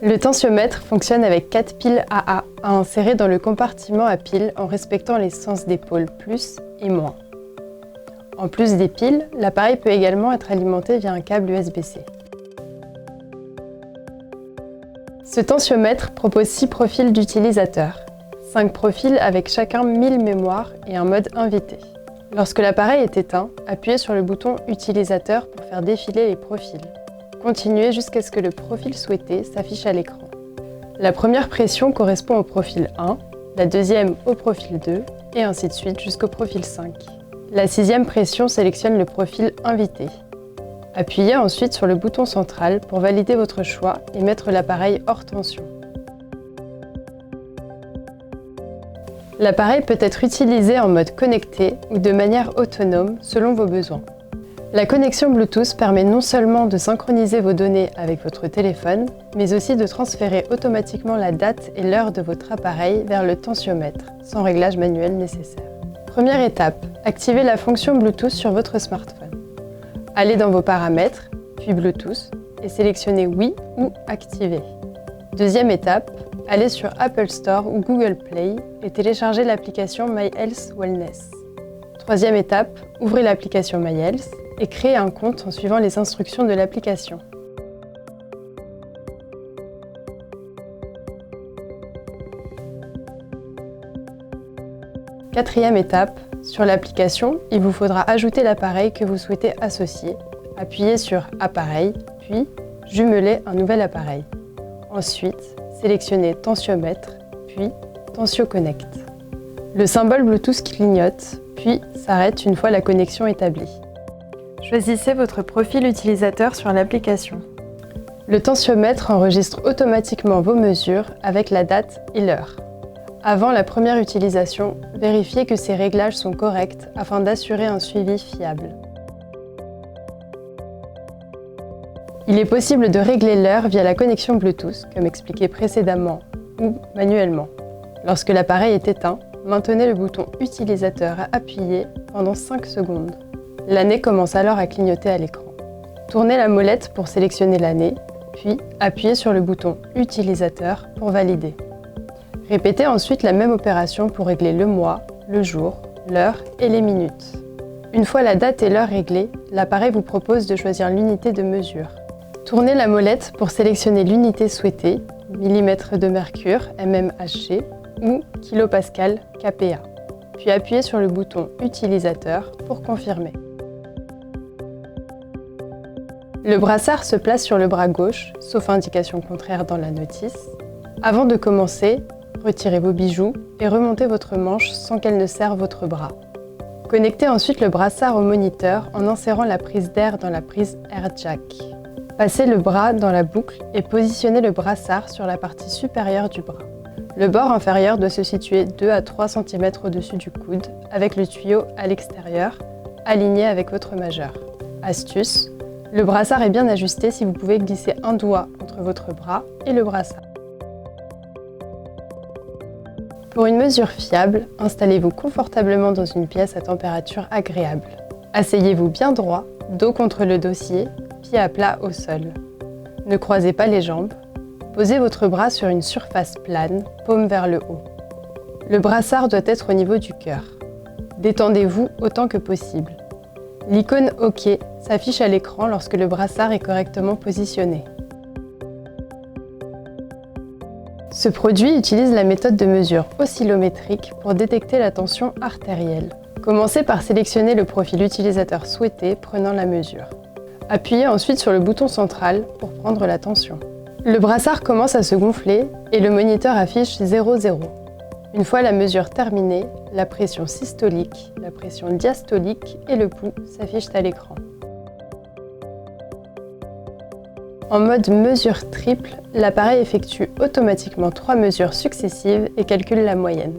Le tensiomètre fonctionne avec 4 piles AA à insérer dans le compartiment à piles en respectant les sens des pôles plus et moins. En plus des piles, l'appareil peut également être alimenté via un câble USB-C. Ce tensiomètre propose 6 profils d'utilisateurs, 5 profils avec chacun 1000 mémoires et un mode invité. Lorsque l'appareil est éteint, appuyez sur le bouton Utilisateur pour faire défiler les profils. Continuez jusqu'à ce que le profil souhaité s'affiche à l'écran. La première pression correspond au profil 1, la deuxième au profil 2, et ainsi de suite jusqu'au profil 5. La sixième pression sélectionne le profil invité. Appuyez ensuite sur le bouton central pour valider votre choix et mettre l'appareil hors tension. L'appareil peut être utilisé en mode connecté ou de manière autonome selon vos besoins. La connexion Bluetooth permet non seulement de synchroniser vos données avec votre téléphone, mais aussi de transférer automatiquement la date et l'heure de votre appareil vers le tensiomètre, sans réglage manuel nécessaire. Première étape, activez la fonction Bluetooth sur votre smartphone. Allez dans vos paramètres, puis Bluetooth, et sélectionnez Oui ou Activer. Deuxième étape, allez sur Apple Store ou Google Play et téléchargez l'application My Health Wellness. Troisième étape, ouvrez l'application My Health et créez un compte en suivant les instructions de l'application. Quatrième étape, sur l'application, il vous faudra ajouter l'appareil que vous souhaitez associer. Appuyez sur Appareil, puis jumelez un nouvel appareil. Ensuite, sélectionnez Tensiomètre, puis Tensio Connect. Le symbole Bluetooth clignote, puis s'arrête une fois la connexion établie. Choisissez votre profil utilisateur sur l'application. Le tensiomètre enregistre automatiquement vos mesures avec la date et l'heure. Avant la première utilisation, vérifiez que ces réglages sont corrects afin d'assurer un suivi fiable. Il est possible de régler l'heure via la connexion Bluetooth, comme expliqué précédemment, ou manuellement. Lorsque l'appareil est éteint, maintenez le bouton Utilisateur à appuyer pendant 5 secondes. L'année commence alors à clignoter à l'écran. Tournez la molette pour sélectionner l'année, puis appuyez sur le bouton Utilisateur pour valider. Répétez ensuite la même opération pour régler le mois, le jour, l'heure et les minutes. Une fois la date et l'heure réglées, l'appareil vous propose de choisir l'unité de mesure. Tournez la molette pour sélectionner l'unité souhaitée, millimètres de mercure, mmHg, ou kilopascal, kPa. Puis appuyez sur le bouton Utilisateur pour confirmer. Le brassard se place sur le bras gauche, sauf indication contraire dans la notice. Avant de commencer, retirez vos bijoux et remontez votre manche sans qu'elle ne serre votre bras. Connectez ensuite le brassard au moniteur en insérant la prise d'air dans la prise AirJack. Passez le bras dans la boucle et positionnez le brassard sur la partie supérieure du bras. Le bord inférieur doit se situer 2 à 3 cm au-dessus du coude, avec le tuyau à l'extérieur, aligné avec votre majeur. Astuce, le brassard est bien ajusté si vous pouvez glisser un doigt entre votre bras et le brassard. Pour une mesure fiable, installez-vous confortablement dans une pièce à température agréable. Asseyez-vous bien droit, dos contre le dossier, pieds à plat au sol. Ne croisez pas les jambes. Posez votre bras sur une surface plane, paume vers le haut. Le brassard doit être au niveau du cœur. Détendez-vous autant que possible. L'icône OK s'affiche à l'écran lorsque le brassard est correctement positionné. Ce produit utilise la méthode de mesure oscillométrique pour détecter la tension artérielle. Commencez par sélectionner le profil utilisateur souhaité prenant la mesure. Appuyez ensuite sur le bouton central pour prendre la tension. Le brassard commence à se gonfler et le moniteur affiche 0,0. Une fois la mesure terminée, la pression systolique, la pression diastolique et le pouls s'affichent à l'écran. En mode mesure triple, l'appareil effectue automatiquement 3 mesures successives et calcule la moyenne.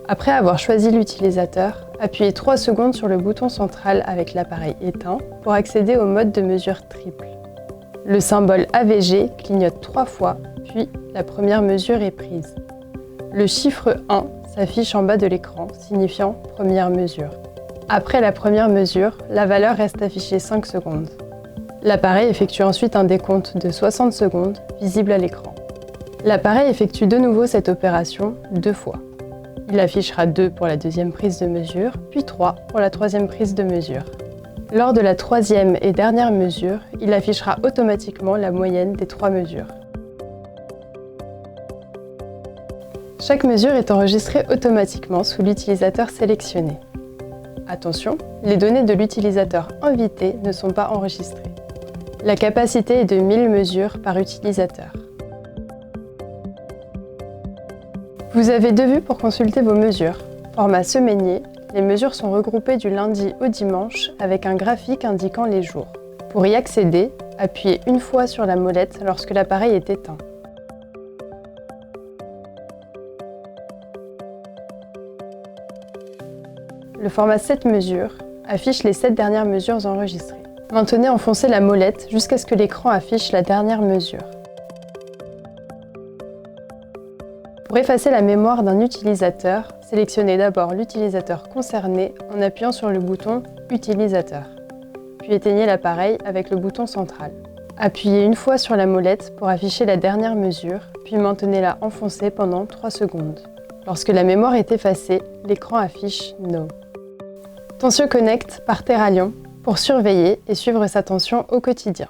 Après avoir choisi l'utilisateur, appuyez 3 secondes sur le bouton central avec l'appareil éteint pour accéder au mode de mesure triple. Le symbole AVG clignote 3 fois, puis la première mesure est prise. Le chiffre 1 s'affiche en bas de l'écran, signifiant première mesure. Après la première mesure, la valeur reste affichée 5 secondes. L'appareil effectue ensuite un décompte de 60 secondes, visible à l'écran. L'appareil effectue de nouveau cette opération 2 fois. Il affichera 2 pour la deuxième prise de mesure, puis 3 pour la troisième prise de mesure. Lors de la troisième et dernière mesure, il affichera automatiquement la moyenne des 3 mesures. Chaque mesure est enregistrée automatiquement sous l'utilisateur sélectionné. Attention, les données de l'utilisateur invité ne sont pas enregistrées. La capacité est de 1000 mesures par utilisateur. Vous avez 2 vues pour consulter vos mesures. Format semainier, les mesures sont regroupées du lundi au dimanche avec un graphique indiquant les jours. Pour y accéder, appuyez une fois sur la molette lorsque l'appareil est éteint. Le format 7 mesures affiche les 7 dernières mesures enregistrées. Maintenez enfoncée la molette jusqu'à ce que l'écran affiche la dernière mesure. Pour effacer la mémoire d'un utilisateur, sélectionnez d'abord l'utilisateur concerné en appuyant sur le bouton « Utilisateur », puis éteignez l'appareil avec le bouton central. Appuyez une fois sur la molette pour afficher la dernière mesure, puis maintenez-la enfoncée pendant 3 secondes. Lorsque la mémoire est effacée, l'écran affiche « No ». Tension Connect par Terralion pour surveiller et suivre sa tension au quotidien.